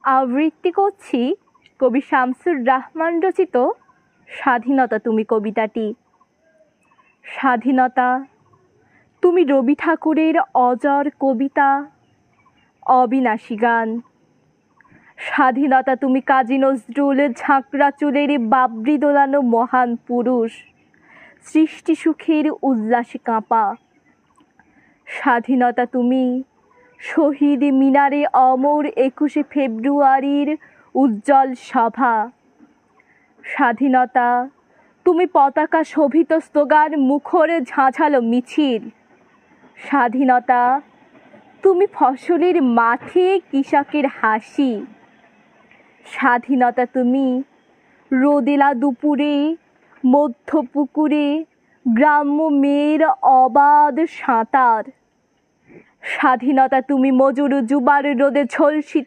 আবৃত্তি করছি কবি শামসুর রাহমান রচিত স্বাধীনতা তুমি কবিতাটি। স্বাধীনতা তুমি রবি ঠাকুরের অজর কবিতা, অবিনাশী গান। স্বাধীনতা তুমি কাজী নজরুল ঝাঁকড়া চুলের বাবরি দোলানো মহান পুরুষ, সৃষ্টি সুখের উল্লাসে কাঁপা। স্বাধীনতা তুমি শহীদ মিনারে অমর 21শে ফেব্রুয়ারির উজ্জ্বল সভা। স্বাধীনতা তুমি পতাকা শোভিত স্লোগান মুখরে ঝাঁঝালো মিছিল। স্বাধীনতা তুমি ফসলের মাঠে কৃষকের হাসি। স্বাধীনতা তুমি রোদেলা দুপুরে মধ্য পুকুরে গ্রাম্য মেয়ের অবাধ সাঁতার। স্বাধীনতা তুমি মজুর যুবার রোদে ঝলসিত